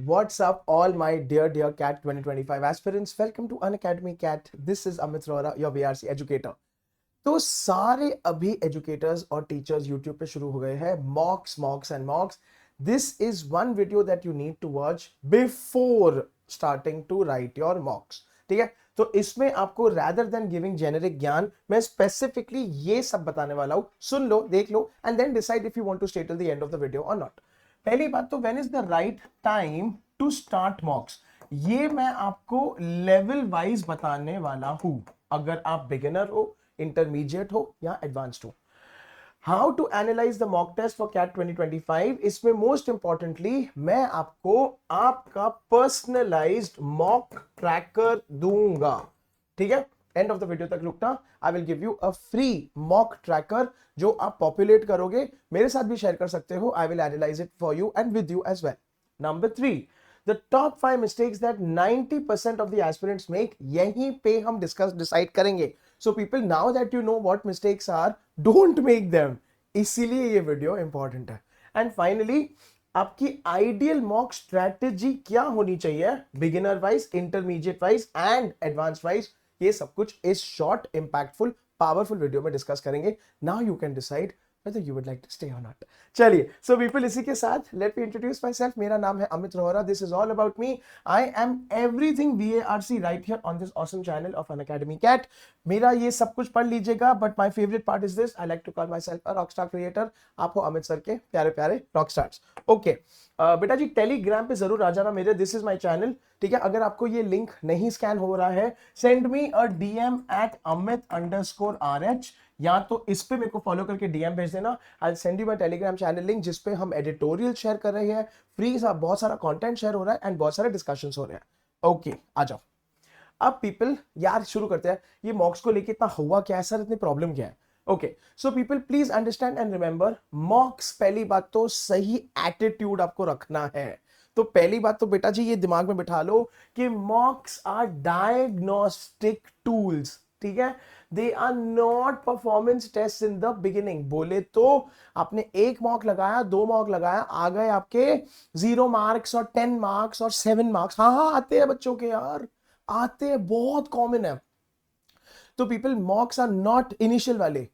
What's up, all my dear CAT 2025 aspirants? Welcome to Unacademy CAT. This is Amit Rohra, your VRC educator. तो सारे अभी educators और teachers YouTube पे शुरू हो गए हैं mocks and mocks. This is one video that you need to watch before starting to write your mocks. ठीक है, तो इसमें आपको रैदर देन गिविंग जेनेरिक ज्ञान, मैं स्पेसिफिकली ये सब बताने वाला हूं. सुन लो, देख लो and then decide if you want to stay till the end of the video और नॉट. पहली बात तो when is the right time to start mocks, ये मैं आपको लेवल वाइज बताने वाला हूं. अगर आप बिगिनर हो, इंटरमीडिएट हो या एडवांस्ड हो. How to analyse the mock test for CAT 2025, इसमें मोस्ट इंपॉर्टेंटली मैं आपको आपका पर्सनलाइज्ड मॉक ट्रैकर दूंगा. ठीक है, एंड ऑफ द वीडियो तक रुकना. I will give you a free mock tracker जो आप पॉपुलेट करोगे, मेरे साथ भी शेयर कर सकते हो. I will analyse it for you and with you as well. Number 3, the top 5 mistakes that 90% of the aspirants make, यहीं पे हम डिसाइड करेंगे. So people, now that you know what mistakes are, don't make them. इसीलिए ये video important है. And finally, आपकी ideal mock strategy क्या होनी चाहिए, beginner wise, intermediate wise and advance wise, ये सब कुछ इस शॉर्ट, इंपैक्टफुल, पावरफुल वीडियो में डिस्कस करेंगे. Now you can decide whether you would like to stay or not. चलिए, so people, इसी के साथ let me introduce myself. मेरा नाम है Amit Rohra. This is all about me. I am everything VARC right here on this awesome channel of Unacademy CAT. मेरा ये सब कुछ पढ़ लीजिएगा, but my favorite part is this. I like to call myself a rockstar creator. आप हो Amit sir के प्यारे प्यारे rockstars. Okay. बेटा जी, टेलीग्राम पे जरूर आ जाना मेरे. This is my channel. ठीक है, अगर आपको ये लिंक नहीं स्कैन हो रहा है, send me a DM at amit_rh, या तो इस पे मेरे को फॉलो करके डीएम भेज देना. I send you my Telegram channel link, जिसपे हम एडिटोरियल शेयर कर रहे हैं, फ्री सा बहुत सारा कंटेंट शेयर हो रहा है एंड बहुत सारे डिस्कशंस हो रहे हैं. ओके, आ जाओ. अब पीपल, यार शुरू करते हैं. ये मॉक्स को लेके इतना हुआ क्या है सर, इतनी प्रॉब्लम क्या है? Okay, so people please understand and remember, मॉक्स, पहली बात तो सही एटीट्यूड आपको रखना है. तो पहली बात तो बेटा जी ये दिमाग में बिठा लो कि मॉक्स आर डायग्नोस्टिक टूल्स. ठीक है, they are not performance test in the beginning. बोले तो आपने एक मॉक लगाया, 2 मॉक लगाया, आ गए आपके 0 मार्क्स और 10 मार्क्स और 7 मार्क्स. हाँ, आते हैं बच्चों के यार, आते हैं, बहुत कॉमन है. तो people, mocks are not initial वाले,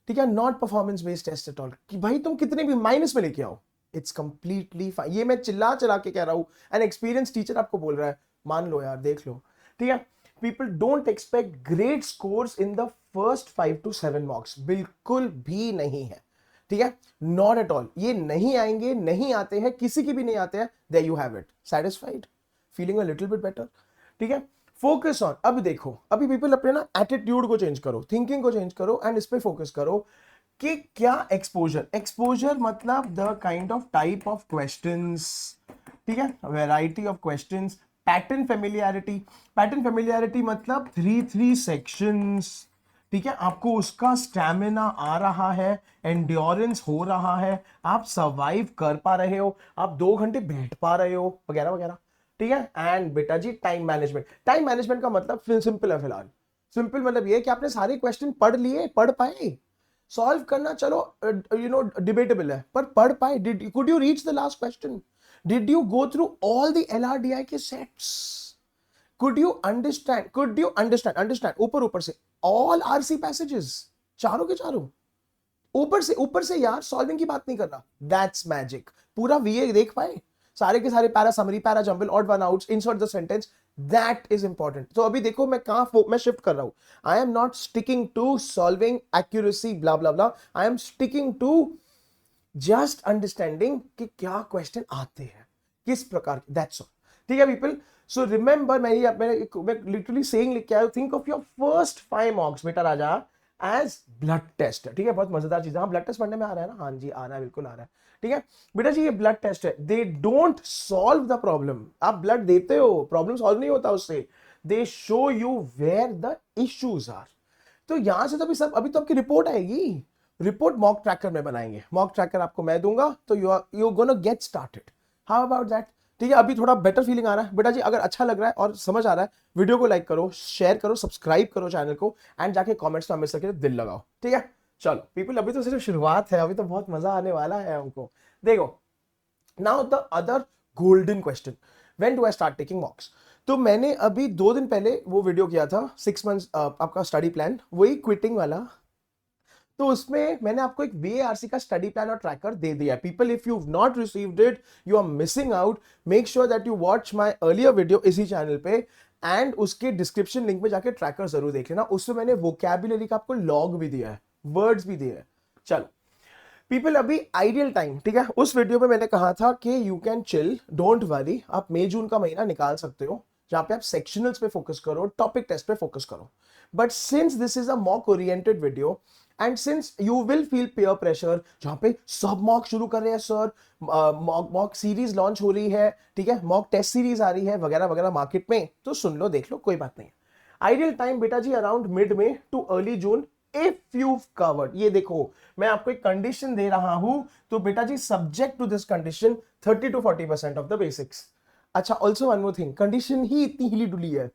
ठीक है, not performance based test at all, कि भाई तुम कितने भी माइनस में लेके आओ, इट्स कंप्लीटली फाइन. ये मैं चिल्ला चला के कह रहा हूं, एन एक्सपीरियंस टीचर आपको बोल रहा है, मान लो यार, देख लो. ठीक है, people don't expect great scores in the first 5 to 7 marks, बिल्कुल भी नहीं है. ठीक है, नॉट एट ऑल. ये नहीं आएंगे, नहीं आते हैं, किसी की भी नहीं आते हैं. There you have it, satisfied, feeling a little bit better. ठीक है, फोकस ऑन. अब देखो, अभी पीपल अपने ना एटीट्यूड को चेंज करो, थिंकिंग को चेंज करो एंड इस पे फोकस करो कि क्या एक्सपोजर. एक्सपोजर मतलब the kind of type of questions. ठीक है, variety of questions. Pattern familiarity. Pattern familiarity मतलब 3 सेक्शंस. ठीक है, आपको उसका स्टैमिना आ रहा है, एंड्योरेंस हो रहा है, आप सर्वाइव कर पा रहे हो, आप 2 घंटे बैठ पा रहे हो, वगैरह वगैरह. ठीक है, एंड बेटा जी टाइम मैनेजमेंट. टाइम मैनेजमेंट का मतलब सिंपल है फिलहाल. सिंपल मतलब ये कि आपने सारे क्वेश्चन पढ़ लिए, पढ़ पाए. सॉल्व करना चलो डिबेटेबल है, पर पढ़ पाए. Could you reach the last question? Did you go through all the LRDI के सेट्स? कुड यू अंडरस्टैंड ऊपर से ऑल RC पैसेजेस, चारों के चारों, ऊपर से यार, सॉल्विंग की बात नहीं करना. That's magic. पूरा VA देख पाए, सारे के सारे para summary, para jumble, odd one outs, insert the sentence. That is important. तो अभी देखो मैं कहां मैं शिफ्ट कर रहा हूं. I am not sticking to solving accuracy blah blah blah. I am sticking to just understanding कि क्या क्वेश्चन आते हैं, किस प्रकार के. That's all. ठीक है पीपल, सो रिमेंबर, मैं लिटरली सेइंग लिख के आया, think of your first 5 marks बेटा राजा एज ब्लड टेस्ट. ठीक है, बहुत मजेदार चीज है. हाँ, ब्लड टेस्ट पढ़ने में आ रहा है ना? हाँ जी, आ रहा है, बिल्कुल आ रहा है. ठीक है बेटा जी, ये ब्लड टेस्ट है. They don't solve the problem. आप ब्लड देते हो, प्रॉब्लम सॉल्व नहीं होता उससे. They show you where the issues are. तो यहां से तो अभी तो आपकी रिपोर्ट आएगी. रिपोर्ट मॉक ट्रैकर में बनाएंगे. मॉक ट्रैकर आपको मैं दूंगा, तो you gonna get started. How about that? ठीक है, अभी थोड़ा बेटर फीलिंग आ रहा है बेटा जी. अगर अच्छा लग रहा है और समझ आ रहा है, वीडियो को लाइक करो, शेयर करो, सब्सक्राइब करो चैनल को, एंड जाके कमेंट्स में हमेशा के लिए दिल लगाओ. ठीक है, चलो पीपल, अभी तो सिर्फ शुरुआत है, अभी तो बहुत मजा आने वाला है हमको. देखो, now the other golden question. When do I start taking मॉक्स? तो मैंने अभी 2 दिन पहले वो वीडियो किया था 6 मंथ्स आपका स्टडी प्लान, वही क्विटिंग वाला। तो उसमें मैंने आपको एक VARC का स्टडी प्लान और ट्रैकर दे दिया है। People, if you not received it, you are missing out. Make sure that you watch my earlier video इसी चैनल पे, एंड उसके डिस्क्रिप्शन लिंक में जाके ट्रैकर जरूर देख लेना। उसमें मैंने वोकैबुलरी का आपको लॉग भी दिया है, वर्ड्स भी दिए हैं। चलो पीपल, अभी आइडियल टाइम, ठीक है, उस वीडियो में मैंने कहा था कि you can chill, don't worry, आप मई जून का महीना निकाल सकते हो जहां पे आप सेक्शनल्स पे फोकस करो, टॉपिक टेस्ट पे फोकस करो। But since this is a mock oriented video, and since you will feel peer pressure, जहां पे सब मॉक शुरू कर रहे हैं सर, मॉक सीरीज लॉन्च हो रही है, ठीक है, मॉक टेस्ट सीरीज आ रही है वगैरह वगैरह मार्केट में, तो सुन लो, देख लो, कोई बात नहीं। आइडियल टाइम बेटा जी अराउंड मिड में too early June, if you covered. ये देखो, मैं आपको एक कंडीशन दे रहा हूं, तो बेटा जी subject to this condition 30 to 40% of the basics. अच्छा, also one more thing, condition ही इतनी हिली डुली है,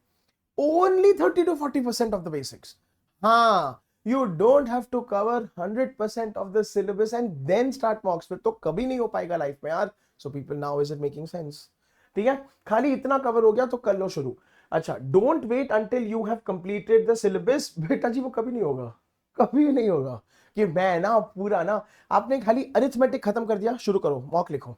only 30 to 40% of the basics. हाँ, you don't have to cover 100% of the syllabus and then start mocks पे, तो कभी नहीं हो पाएगा लाइफ में यार। So people, now is it making sense? ठीक है, खाली इतना कवर हो गया तो कर लो शुरू। अच्छा, don't wait until you have completed the syllabus, बेटा जी वो कभी नहीं होगा, कभी भी नहीं होगा कि मैं ना पूरा ना, आपने खाली अरिथमेटिक खत्म कर दिया, शुरू करो मॉक लिखो।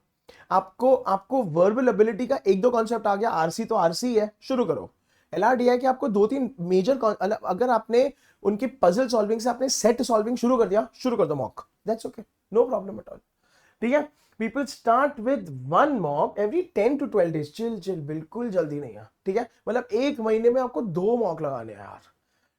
आपको आपको वर्बल एबिलिटी का एक दो कॉन्सेप्ट आ गया, आरसी तो आरसी है, शुरू करो। LRDI के आपको 2-3 मेजर, अगर आपने उनके पजल सॉल्विंग से आपने सेट सॉल्विंग शुरू कर दिया, शुरू कर दो mock, that's okay, no problem at all. ठीक है, people start with 1 mock every 10 to 12 days, chill chill, बिल्कुल जल्दी नहीं है, ठीक है, मतलब एक महीने में आपको 2 मॉक लगाने हैं यार,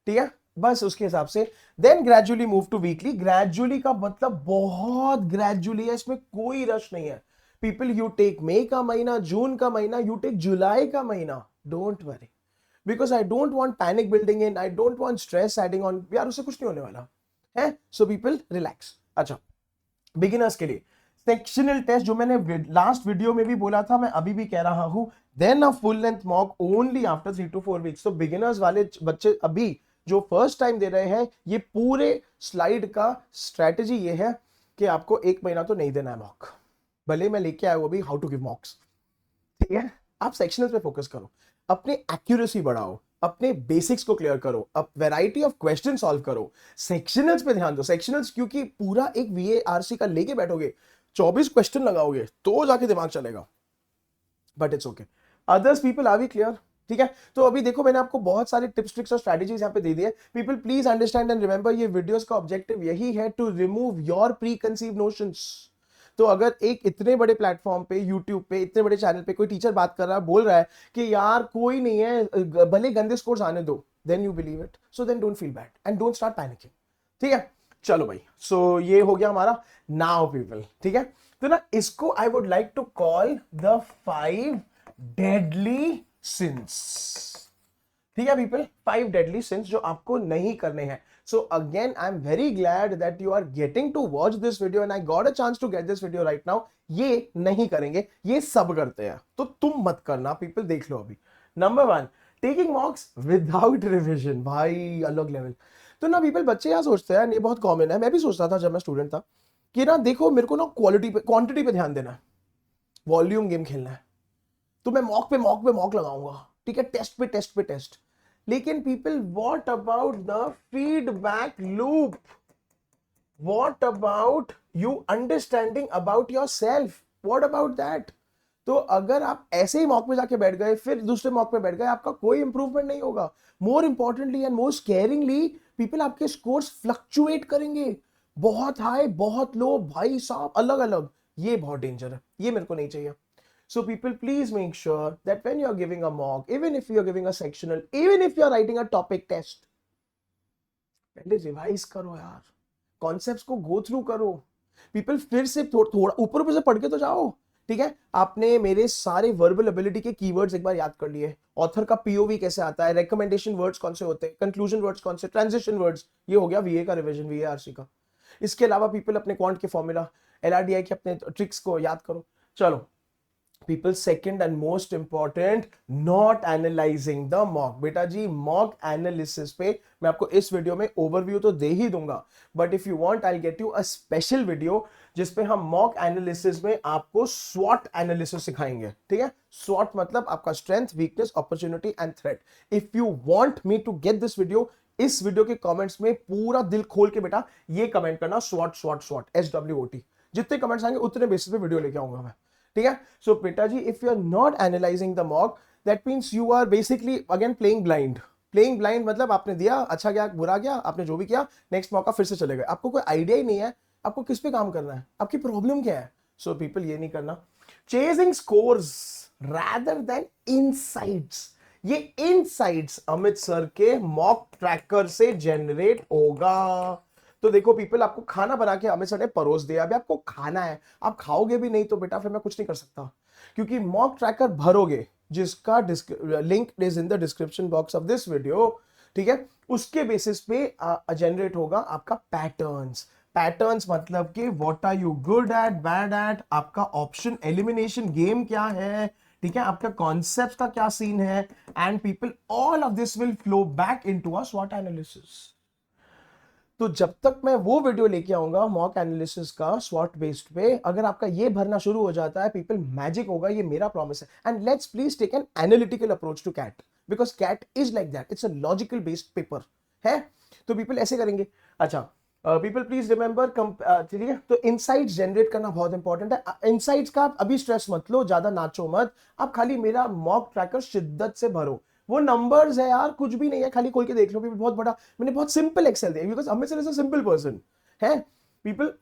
ठीक है, बस उसके हिसाब से। Then gradually move to weekly. Gradually का मतलब बहुत ग्रेजुअली है, इसमें कोई रश नहीं है। पीपल, यू टेक मई का महीना, जून का महीना, यू टेक जुलाई का महीना, don't worry, because I don't want panic building in, I don't want stress adding on, यार उससे कुछ नहीं होने वाला है। So people relax. अच्छा, बिगिनर्स के लिए सेक्शनल टेस्ट, जो मैंने लास्ट वीडियो में भी बोला था, मैं अभी भी कह रहा हूं, then a full length mock only after 3 to 4 weeks. तो बिगिनर्स वाले बच्चे अभी जो फर्स्ट टाइम दे रहे हैं, ये पूरे स्लाइड का स्ट्रेटेजी ये है कि आपको एक महीना तो नहीं देना है मॉक, भले मैं लेके आया वो भी हाउ टू गिव मॉक्स, ठीक है। आप सेक्शनल्स पे फोकस करो, अपनी एक्यूरेसी बढ़ाओ, अपने बेसिक्स को क्लियर करो, अब वैरायटी ऑफ क्वेश्चन सॉल्व करो, सेक्शनल्स पे ध्यान दो। सेक्शनल्स क्योंकि पूरा एक VARC का लेके बैठोगे, 24 क्वेश्चन लगाओगे तो जाके दिमाग चलेगा, but it's okay. Others people, are we clear? ठीक है, तो अभी देखो मैंने आपको बहुत सारे टिप्स ट्रिक्स और स्ट्रेटजीज यहाँ पे दे दिए। People please understand and remember, ये वीडियोस का ऑब्जेक्टिव यही है to remove your preconceive notions. तो अगर एक इतने बड़े प्लेटफॉर्म पे, यूट्यूब पे, इतने बड़े चैनल पे कोई टीचर बात कर रहा है, बोल रहा है कि यार कोई नहीं है, भले गंदे स्कोर्स आने दो, then you believe it, so then don't feel bad and don't start panicking. ठीक है, चलो भाई, सो ये हो गया हमारा नाउ पीपल। ठीक है, तो ना इसको I would like to call the 5 deadly sins. ठीक है पीपल, 5 डेडली सिंस जो आपको नहीं करने हैं। So again I am very glad that you are getting to watch this video and I got a chance to get this video right now. ये नहीं करेंगे, ये सब करते हैं, तो तुम मत करना पीपल, देख लो अभी। नंबर 1, टेकिंग मॉक्स विदाउट रिविजन, भाई अलग लेवल। तो ना पीपल, बच्चे यहाँ सोचते हैं, ये बहुत कॉमन है, मैं भी सोचता था जब मैं स्टूडेंट था, कि ना देखो मेरे को ना क्वालिटी पे, क्वांटिटी पे ध्यान देना है, वॉल्यूम गेम खेलना है, तो मैं मॉक पे मॉक पे मॉक लगाऊंगा, ठीक है, टेस्ट पे टेस्ट पे टेस्ट। लेकिन people, what about the feedback loop? What about you understanding about your self? What about that? तो अगर आप ऐसे ही मॉक पे जाके बैठ गए, फिर दूसरे मॉक पे बैठ गए, आपका कोई इंप्रूवमेंट नहीं होगा। More importantly and more scaringly people, आपके स्कोर्स फ्लक्चुएट करेंगे, बहुत हाई बहुत लो, भाई साहब अलग अलग। ये बहुत डेंजर है, ये मेरे को नहीं चाहिए। So people, please make sure that when you are giving a mock, even if you are giving a sectional, even if you are writing a topic test, पहले रिवाइज करो यार, कॉन्सेप्ट्स को गो थ्रू करो। People फिर से थोड़ा ऊपर ऊपर से पढ़ के तो जाओ, ठीक है। आपने मेरे सारे वर्बल एबिलिटी के कीवर्ड्स एक बार याद कर लिए, ऑथर का POV कैसे आता है, रिकमेंडेशन वर्ड्स कौन से होते हैं, कंक्लूजन वर्ड्स कौन से, ट्रांजिशन वर्ड्स, ये हो गया VA का रिवीजन, VARC का। इसके अलावा पीपल अपने क्वांट के फॉर्मूला, LRDI के अपने ट्रिक्स को याद करो। चलो people second and most important, not analysing the mock. बेटा जी मॉक एनालिसिस पे मैं आपको इस वीडियो में ओवरव्यू तो दे ही दूंगा, but if you want I get you a special video जिसपे हम मॉक एनालिसिस में आपको स्वॉट एनालिसिस सिखाएंगे। ठीक है, स्वॉट मतलब आपका strength, weakness, opportunity and threat. If you want me to get this video, इस वीडियो के कमेंट्स में पूरा दिल खोल के बेटा ये कमेंट करना, स्वॉट स्वॉट स्वॉट, SWOT। जितने कमेंट्स आएंगे उतने बेसिस पे वीडियो लेके आऊंगा मैं। ठीक है, सो बेटा जी if you are not analysing the mock, that means you are basically again playing blind. Playing blind मतलब आपने दिया, अच्छा गया बुरा गया, आपने जो भी किया, नेक्स्ट मौका फिर से चले गए, आपको कोई आइडिया ही नहीं है आपको किस पे काम करना है, आपकी प्रॉब्लम क्या है। सो पीपल ये नहीं करना। Chasing scores rather than insights, ये इनसाइट्स अमित सर के मॉक ट्रैकर से जनरेट होगा। तो देखो पीपल, आपको खाना बना के अमित सर ने परोस दिया, अभी आपको खाना है, आप खाओगे भी नहीं तो बेटा फिर मैं कुछ नहीं कर सकता, क्योंकि मॉक ट्रैकर भरोगे जिसका link is in the description box of this video. ठीक है, उसके बेसिस पे जनरेट होगा आपका पैटर्न्स। पैटर्न्स मतलब कि what are you good at, bad at, आपका ऑप्शन एलिमिनेशन गेम क्या है, ठीक है, आपका कॉन्सेप्ट का क्या सीन है, and people all of this will flow back into a स्वॉट एनालिसिस। तो जब तक मैं वो वीडियो लेके आऊंगा मॉक एनालिसिस का स्वॉट बेस्ड पे, अगर आपका ये भरना शुरू हो जाता है पीपल, मैजिक होगा, ये मेरा प्रॉमिस है। And let's please take an analytical approach to CAT, because CAT is like that, it's a logical based paper है। तो पीपल ऐसे करेंगे। अच्छा पीपल प्लीज रिमेंबर, चलिए, तो इनसाइट्स जनरेट करना बहुत इंपॉर्टेंट है। इनसाइट्स का आप अभी स्ट्रेस मत लो, ज्यादा नाचो मत, आप खाली मेरा मॉक ट्रैकर शिद्दत से भरो। वो नंबर्स है यार, कुछ भी नहीं है, खाली खोल के देख लो। पीपल बहुत बड़ा, मैंने बहुत सिंपल एक्सेल दिया because Amit sir is a simple person है पीपल।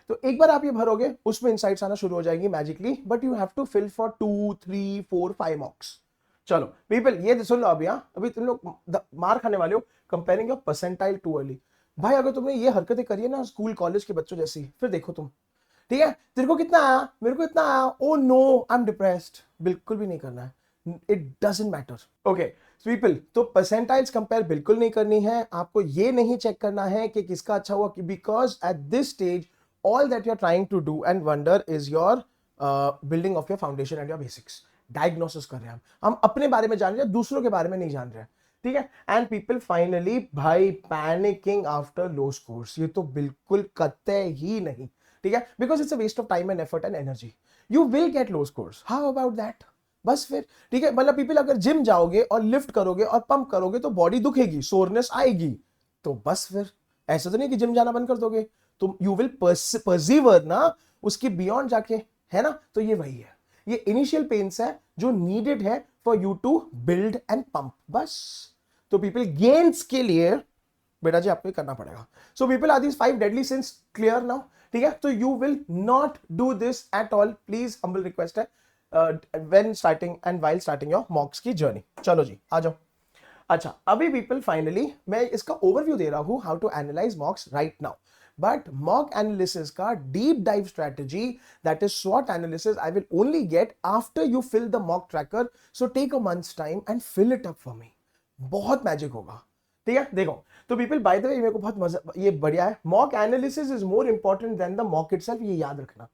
तो एक बार आप ये भरोगे उसमें इनसाइट्स आना शुरू हो जाएंगी magically, but you have to fill for 2 3 4 5 mocks. चलो पीपल ये सुन लो अभी, अभी तुम लोग मार खाने वाले हो comparing your percentile too early. भाई अगर तुमने ये हरकतें करी है ना स्कूल कॉलेज के बच्चों जैसी, फिर देखो तुम, ठीक है, तेरे को कितना आया, मेरे को इतना आया, oh no I am depressed, बिल्कुल भी नहीं करना है। It doesn't matter. Okay people, तो परसेंटाइल्स कंपेयर बिल्कुल नहीं करनी है, आपको ये नहीं चेक करना है कि किसका अच्छा हुआ, because at this stage all that you are trying to do and wonder is your building of your foundation and your basics. Diagnosis कर रहे हैं हम अपने बारे में जान रहे हैं, दूसरों के बारे में नहीं जान रहे हैं। ठीक है, एंड पीपल फाइनली भाई पैनिकिंग आफ्टर लो स्कोर्स, ये तो बिल्कुल कतई ही नहीं। ठीक है, because it's a waste of time and effort and energy, you will get low scores, how about that, बस फिर। ठीक है, मतलब पीपल अगर जिम जाओगे और लिफ्ट करोगे और पंप करोगे तो बॉडी दुखेगी, सोरनेस आएगी, तो बस फिर ऐसा तो नहीं कि जिम जाना बंद कर दोगे, तो यू विल परसीवर ना उसकी बियॉन्ड जाके, है ना। तो ये वही है, ये इनिशियल पेन्स है जो नीडेड है for you to build and pump, बस। तो पीपल गेन्स के लिए बेटा जी आपको करना पड़ेगा। So people are these 5 deadly sins clear now. ठीक है, तो you will not do this at all, please, humble request है, when starting and while starting your mocks की जर्नी। चलो जी आ जाओ। अच्छा अभी पीपल फाइनली मैं इसका ओवरव्यू दे रहा हूं how to analyse mocks right now, but mock analysis का deep dive strategy that is स्वॉट analysis I will only get after you fill the mock tracker. So take a month's time and fill it up for me, बहुत magic होगा। ठीक है, देखो तो people by the way मेरे को बहुत मजा, ये बढ़िया है, mock analysis is more important than the mock itself, ये याद रखना।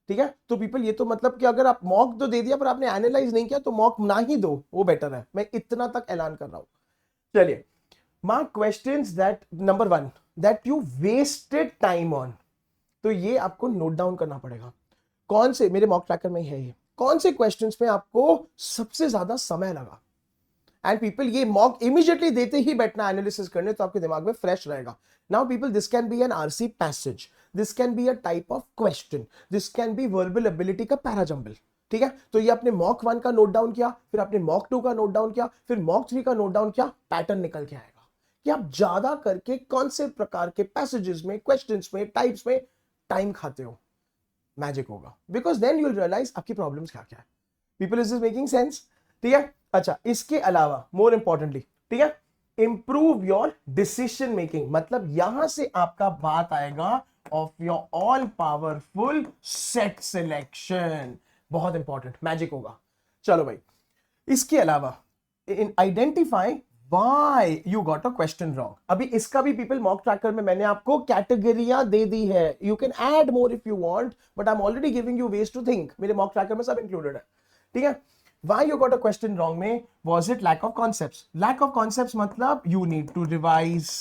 ठीक है, तो पीपल ये तो मतलब कि अगर आप मॉक तो दे दिया पर आपने एनालाइज नहीं किया तो मॉक ना ही दो, वो बेटर है, मैं इतना तक ऐलान कर रहा हूं। चलिए, mark questions that number 1 that you wasted time on, तो ये आपको नोट डाउन करना पड़ेगा। कौन से, मेरे मॉक ट्रैकर में ही है ये, कौन से क्वेश्चंस पे आपको सबसे ज्यादा समय लगा, एंड पीपल ये मॉक इमीडिएटली देते ही बैठना एनालिसिस करने, तो आपके दिमाग में फ्रेश रहेगा। Now people, this can be an RC passage, this can be a type of question, this can be verbal ability का पैराजंबल। ठीक है, तो ये आपने मॉक 1 का नोट डाउन किया, फिर आपने मॉक 2 का नोट डाउन किया, फिर मॉक 3 का नोट डाउन किया, पैटर्न निकल के आएगा कि आप ज्यादा करके कौन से प्रकार के पैसेजेस में, क्वेश्चंस में, टाइप्स में टाइम खाते हो, मैजिक होगा, because then you will realise आपकी प्रॉब्लम्स क्या क्या है। People, is this making sense? ठीक है, अच्छा इसके अलावा मोर इंपॉर्टेंटली, ठीक है, इंप्रूव योर डिसीजन मेकिंग, मतलब यहां से आपका बात आएगा of your all powerful set selection, बहुत इंपॉर्टेंट, मैजिक होगा। चलो भाई, इसके अलावा in identify why you got a question wrong, अभी इसका भी पीपल मॉक ट्रैकर में मैंने आपको कैटेगरियां दे दी है, you can add more if you want, but I am already giving you ways to think, मेरे मॉक ट्रैकर में सब इंक्लूडेड है। ठीक है। Why you got a question wrong में was it lack of concepts? Lack of concepts मतलब you need to revise,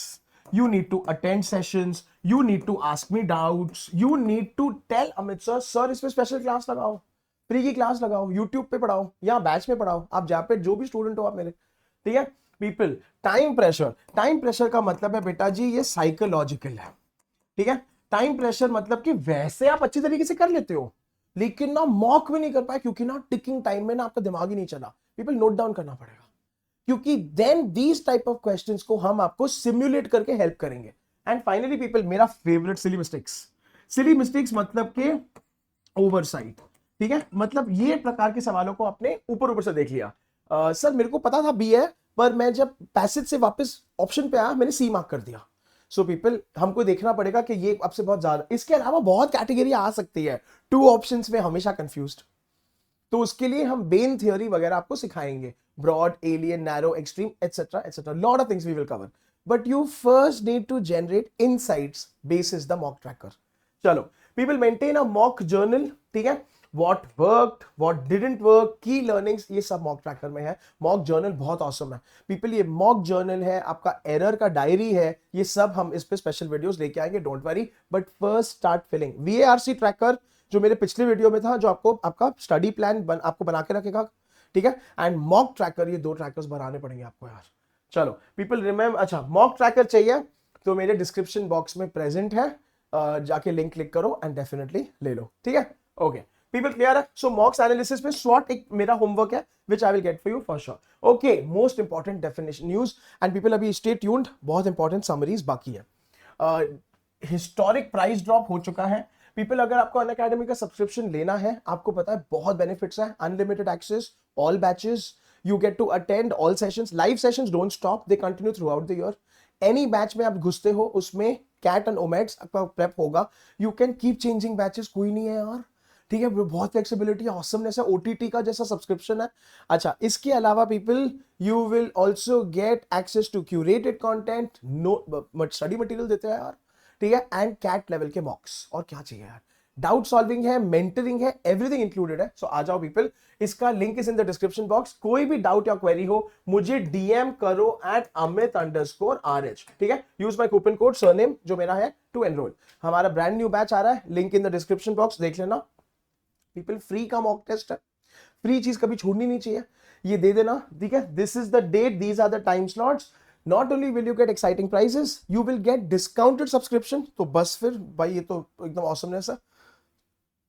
you need to attend sessions, you need to ask me doubts, you need to tell Amit sir इस पे special class लगाओ, free की class लगाओ, YouTube पे पढ़ाओ या batch में पढ़ाओ, आप जहाँ पे जो भी स्टूडेंट हो आप मेरे, ठीक है। पीपल, टाइम प्रेशर का मतलब है बेटा जी ये साइकोलॉजिकल है, ठीक है। टाइम प्रेशर मतलब कि वैसे आप अच्छी तरीके से कर लेते हो लेकिन ना मॉक में नहीं कर पाए क्योंकि ना टिकिंग टाइम में ना आपका दिमाग ही नहीं चला। पीपल नोट डाउन करना पड़ेगा क्योंकि then these type of questions को हम आपको सिमुलेट करके हेल्प करेंगे। एंड फाइनली पीपल, मेरा फेवरेट सिली मिस्टेक्स मतलब के ओवरसाइट, ठीक है। मतलब ये प्रकार के सवालों को आपने ऊपर से देख लिया। सर मेरे को पता था बी है पर मैं जब पैसेज से वापस ऑप्शन पे आया मैंने सी मार्क कर दिया। सो पीपल, हमको देखना पड़ेगा कि ये आपसे बहुत ज्यादा, इसके अलावा बहुत कैटेगरी आ सकती है, 2 ऑप्शंस में हमेशा कंफ्यूज्ड, तो उसके लिए हम बेन थ्योरी वगैरह आपको सिखाएंगे, broad, alien, narrow, extreme, etcetera etcetera, lot of things we will cover, but you first need to generate insights basis the mock tracker. चलो people, maintain a mock journal, ठीक है। What worked, what didn't work, key learnings, ये सब mock tracker में है। Mock journal बहुत awesome है people, ये मॉक जर्नल है, आपका एरर का डायरी है, ये सब हम इस पे स्पेशल वीडियोस लेके आएंगे, don't worry. But first start filling VARC tracker जो मेरे पिछले वीडियो में था, जो आपको आपका स्टडी प्लान आपको बना के रखेगा, ठीक है। एंड मॉक ट्रैकर, ये 2 ट्रैकर्स बनाने पड़ेंगे आपको यार। चलो पीपल रिमेंबर, अच्छा मॉक ट्रैकर चाहिए तो मेरे डिस्क्रिप्शन बॉक्स में प्रेजेंट है, जाके लिंक क्लिक करो एंड डेफिनेटली ले लो, ठीक है। ओके पीपल, क्लियर है। सो मॉक्स एनालिसिस में स्वॉट एक मेरा होमवर्क है which I will get for you for sure. Okay, most important definition news and people, अभी स्टे ट्यून्ड, बहुत इंपॉर्टेंट समरीज बाकी है। हिस्टोरिक प्राइस ड्रॉप हो चुका है पीपल, अगर आपको अनअकैडमी का सब्सक्रिप्शन लेना है, आपको पता है बहुत बेनिफिट्स है, unlimited access, all batches, you get to attend all sessions, live sessions don't stop, they continue throughout the year. Any batch में आप घुसते हो उसमें कैट एंड ओमेट्स आपका प्रेप होगा, you can keep changing batches, कोई नहीं है यार, ठीक है। बहुत फ्लेक्सिबिलिटी, ऑसमनेस है, ओटीटी का जैसा सब्सक्रिप्शन है। अच्छा, इसके अलावा people, you will also get access to curated content, no study material देते हैं यार, ठीक है। एंड कैट लेवल के मॉक्स, और क्या चाहिए यार, डाउट सॉल्विंग है, मेंटरिंग है, एवरीथिंग इंक्लूडेड है। सो आ जाओ पीपल, इसका link is in the description box. कोई भी डाउट या क्वेरी हो मुझे डीएम करो @amit_rh, ठीक है। Use my coupon code surname जो मेरा है टू एनरोल। हमारा ब्रांड न्यू बैच आ रहा है, link in the description box, देख लेना पीपल। फ्री का मॉक टेस्ट है, फ्री चीज कभी छोड़नी नहीं चाहिए, ये दे देना, ठीक है। This is the date, these are the time slots. Not only will you get exciting prizes, you will get discounted subscription। तो बस फिर भाई ये तो एकदम awesomeness है।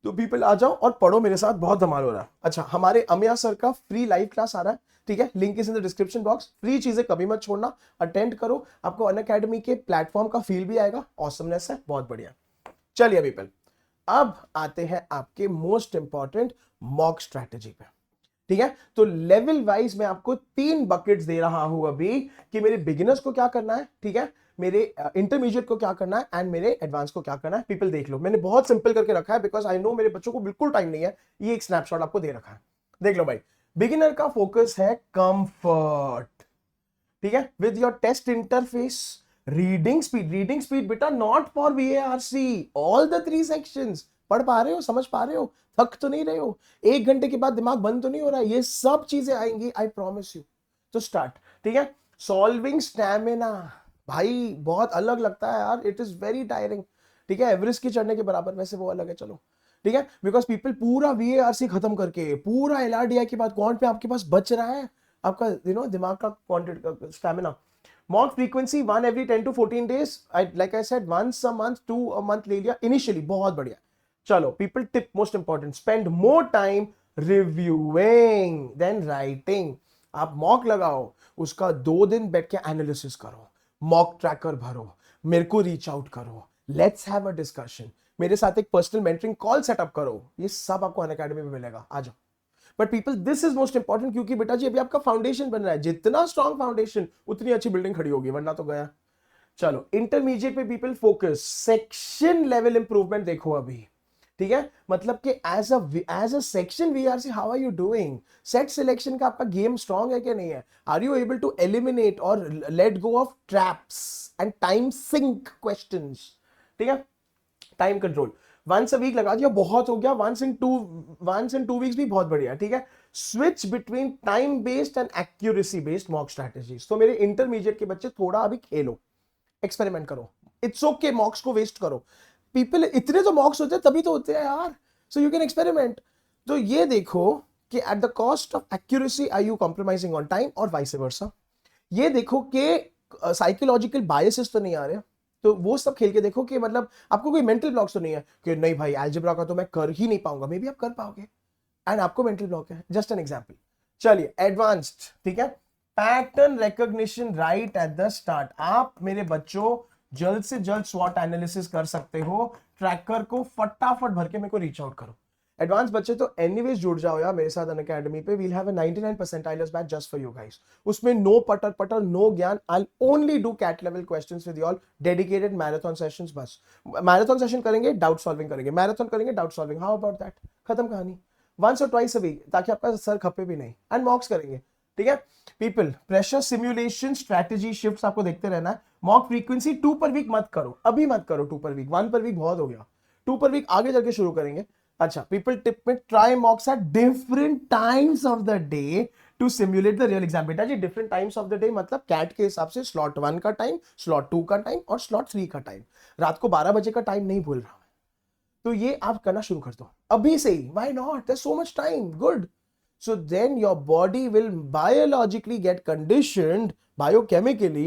तो पीपल आ जाओ और पढ़ो मेरे साथ, बहुत धमाल हो रहा है। अच्छा, हमारे अमिया सर का फ्री लाइव क्लास आ रहा है, ठीक है, link is in the description box. Free चीजें कभी मत छोड़ना, अटेंड करो, आपको अनअकैडमी के प्लेटफॉर्म का फील भी आएगा, ऑसमनेस है, बहुत बढ़िया। चलिए पीपल, अब आते हैं आपके मोस्ट इंपॉर्टेंट मॉक स्ट्रैटेजी पे, ठीक है। तो लेवल वाइज मैं आपको 3 बकेट्स दे रहा हूं अभी, कि मेरे बिगिनर्स को क्या करना है, ठीक है, मेरे इंटरमीडिएट को क्या करना है एंड मेरे एडवांस को क्या करना है। पीपल देख लो, मैंने बहुत सिंपल करके रखा है बिकॉज आई नो मेरे बच्चों को बिल्कुल टाइम नहीं है, ये एक स्नैपशॉट आपको दे रखा है, देख लो भाई। बिगिनर का फोकस है कंफर्ट, ठीक है, with your test interface. Reading speed बेटा not for VARC, all the 3 sections पढ़ पा रहे हो, समझ पा रहे हो, थक तो नहीं रहे हो, 1 घंटे के बाद दिमाग बंद तो नहीं हो रहा है, ये सब चीजें आएंगी, आई प्रॉमिस यू। तो स्टार्ट, ठीक है। सॉल्विंग स्टैमिना, भाई बहुत अलग लगता है यार, इट इज वेरी टायरिंग, ठीक है, एवरेस्ट की चढ़ने के बराबर, वैसे वो अलग है, चलो ठीक है। बिकॉज पीपल पूरा वीएआरसी खत्म करके पूरा एलआरडीआई के बाद क्वांट पे आपके पास बच रहा है आपका दिमाग का क्वांटिटी का stamina. Mock frequency 1 every 10 to 14 days, like I said, once a month, 2 a month ले लिया इनिशियली, बहुत बढ़िया। चलो people, tip most important, spend more time reviewing than writing. आप मॉक लगाओ, उसका 2 दिन बैठ के एनालिसिस करो, मॉक ट्रैकर भरो, मेरे को रीच आउट करो, लेट्स हैव अ डिस्कशन, मेरे साथ एक पर्सनल मेंटरिंग कॉल सेटअप करो, ये सब आपको अनअकैडमी में मिलेगा, आ जाओ। But people, this is most important, क्योंकि बेटा जी अभी आपका फाउंडेशन बन रहा है, जितना स्ट्रॉन्ग फाउंडेशन उतनी अच्छी बिल्डिंग खड़ी होगी, वरना तो गया। चलो इंटरमीडिएट पे people focus, section level improvement देखो अभी, ठीक है। मतलब कि as a section VRC how are you doing, set selection का आपका गेम स्ट्रॉन्ग है क्या नहीं है, are you able to eliminate और let go of traps and time sink questions, ठीक है। Time control, once a week लगा दिया, बहुत हो गया, वंस इन टू वीक्स भी बहुत बढ़िया, ठीक है। Switch between time based and accuracy based mock strategies. तो मेरे इंटरमीडिएट के बच्चे थोड़ा अभी खेलो, एक्सपेरिमेंट करो, इट्स ओके मॉक्स को वेस्ट करो। पीपल इतने तो मॉक्स होते हैं तभी तो होते हैं यार, सो यू कैन एक्सपेरिमेंट। तो ये देखो कि at the cost of accuracy are you compromising on time और वाइस वर्सा। ये देखो कि साइकोलॉजिकल बायसेस तो नहीं आ रहे, तो वो सब खेल के देखो कि मतलब आपको कोई मेंटल ब्लॉक्स तो नहीं है कि नहीं भाई अलजेब्रा का तो मैं कर ही नहीं पाऊंगा, मे बी आप कर पाओगे एंड आपको मेंटल ब्लॉक है। Just an example. चलिए एडवांस्ड, ठीक है, pattern recognition right at the start. आप मेरे बच्चों जल्द से जल्द स्वॉट एनालिसिस कर सकते हो, ट्रैकर को फटाफट भर के मेरे को रीच आउट करो। एडवांस बच्चे तो एनीवेज जुड़ जाओ यार मेरे साथ अनअकैडमी पे, we'll have a 99 percentilers batch just for you guys. उसमें नो पटर पटर, नो ज्ञान, I only do CAT level questions with you all, dedicated marathon sessions. बस मैराथन सेशन करेंगे, डाउट सॉल्विंग करेंगे, मैराथन करेंगे, doubt solving, how about that, खत्म कहानी। वंस और ट्वाइस अ वीक, ताकि आपका सर खपे भी नहीं, एंड मॉक्स करेंगे, ठीक है। People pressure simulation strategy shifts आपको देखते रहना है। मॉक फ्रीक्वेंसी 2 पर वीक मत करो, अभी मत करो 2 पर वीक, 1 पर वीक बहुत हो गया, 2 पर वीक आगे चल के शुरू करेंगे। अच्छा, पीपल टिप में try mocks at different times of the day to simulate the real exam. बेटा जी different times of the day मतलब कैट के हिसाब से स्लॉट 1 का टाइम, स्लॉट 2 का टाइम और स्लॉट 3 का टाइम। रात को 12 बजे का टाइम नहीं भूल रहा मैं, तो ये आप करना शुरू कर दो अभी से ही, why not, there so much time, good. So then your body will biologically get conditioned biochemically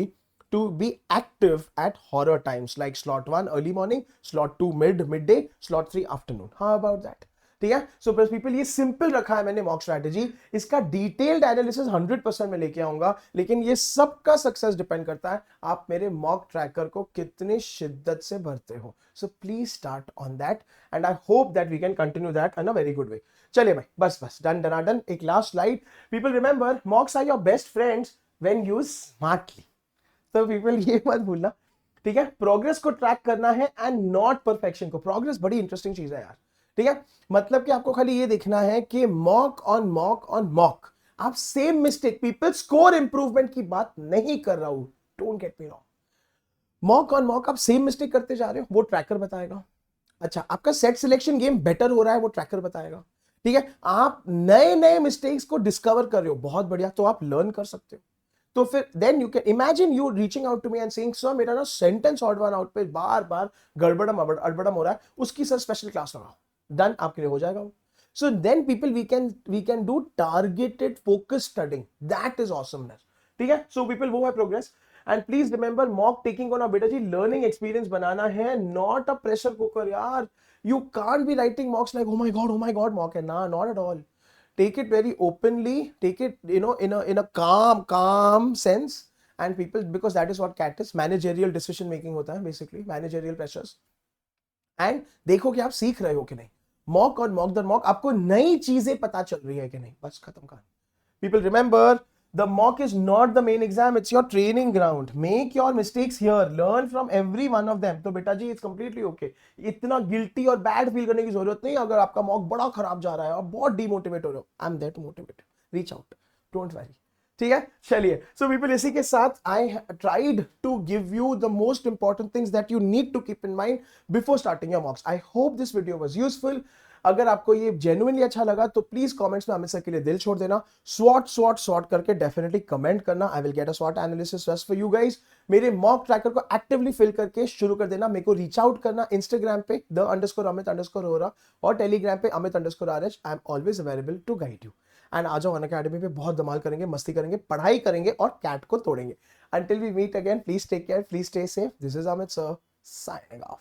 to be active at horror times like slot 1 early morning, slot 2 midday, slot 3 afternoon. How about that? ठीक है। So plus people ये simple रखा है मैंने mock strategy, इसका detailed analysis 100% में लेके आऊंगा, लेकिन ये सबका सक्सेस डिपेंड करता है आप मेरे मॉक ट्रैकर को कितने शिद्दत से भरते हो। So please start on that and I hope that we can continue that in a very good way. चलिए भाई बस बस डन डन डन। एक last slide. People remember mocks are your best friends when used smartly. तो people ये मत भूलना, ठीक है। प्रोग्रेस को ट्रैक करना है एंड नॉट परफेक्शन को। प्रोग्रेस बड़ी इंटरेस्टिंग चीज है यार, ठीक है। मतलब कि आपको खाली ये देखना है कि mock on mock on mock आप same mistake, people score improvement की बात नहीं कर रहा हूं, don't get me wrong. Mock on mock आप सेम मिस्टेक करते जा रहे हो, वो ट्रैकर बताएगा। अच्छा, आपका सेट सिलेक्शन गेम बेटर हो रहा है, वो ट्रैकर बताएगा, ठीक है। आप नए नए मिस्टेक्स को डिस्कवर कर रहे हो, बहुत बढ़िया, तो आप लर्न कर सकते हो। तो फिर then you can imagine you reaching out to me and saying sir मेरा ना सेंटेंस ऑड वन आउट पे बार बार गड़बड़म अड़बड़म हो रहा है, उसकी सर स्पेशल क्लास लगाओ, डन, आपके लिए हो जाएगा। So then people we can do targeted focus studying, that is awesomeness, ठीक है। सो पीपल वो है progress. And please remember mock taking on बेटा जी लर्निंग एक्सपीरियंस बनाना है, नॉट अ प्रेशर कुकर यार। You can't be writing mocks like oh my god mock है ना, not at all. Take it very openly, take it in a calm sense, and people, because that is what CAT is, managerial decision making होता है basically, managerial pressures। and देखो कि आप सीख रहे हो कि नहीं, मॉक और मॉक दर मॉक आपको नई चीजें पता चल रही है कि नहीं, बस खत्म कहानी। people remember the mock is not the main exam, it's your training ground, make your mistakes here, learn from every one of them। तो बेटा जी it's completely okay, इतना गिल्टी और बैड फील करने की जरूरत नहीं अगर आपका मॉक बड़ा खराब जा रहा है और बहुत डिमोटिवेट हो रहे हो, I am there to motivate, reach out, don't worry, ठीक है। चलिए सो पीपल इसी के साथ I tried to give you the most important things that you need to keep in mind before starting your mocks. I hope this video was useful. अगर आपको ये genuinely अच्छा लगा तो प्लीज कमेंट्स में अमित सर के लिए दिल छोड़ देना, स्वॉट करके डेफिनेटली कमेंट करना, आई विल गेट अ स्वॉट analysis just for you guys. मेरे मॉक ट्रैकर को एक्टिवली फिल करके शुरू कर देना, मेरे को रीच आउट करना इंस्टाग्राम पे _amit_hora और टेलीग्राम पे amit_rh। I am always available to guide you. And आ जाओ अनअकैडमी पे, बहुत धमाल करेंगे, मस्ती करेंगे, पढ़ाई करेंगे और कैट को तोड़ेंगे। Until we meet again, please take care, please stay safe. This is Amit sir signing of.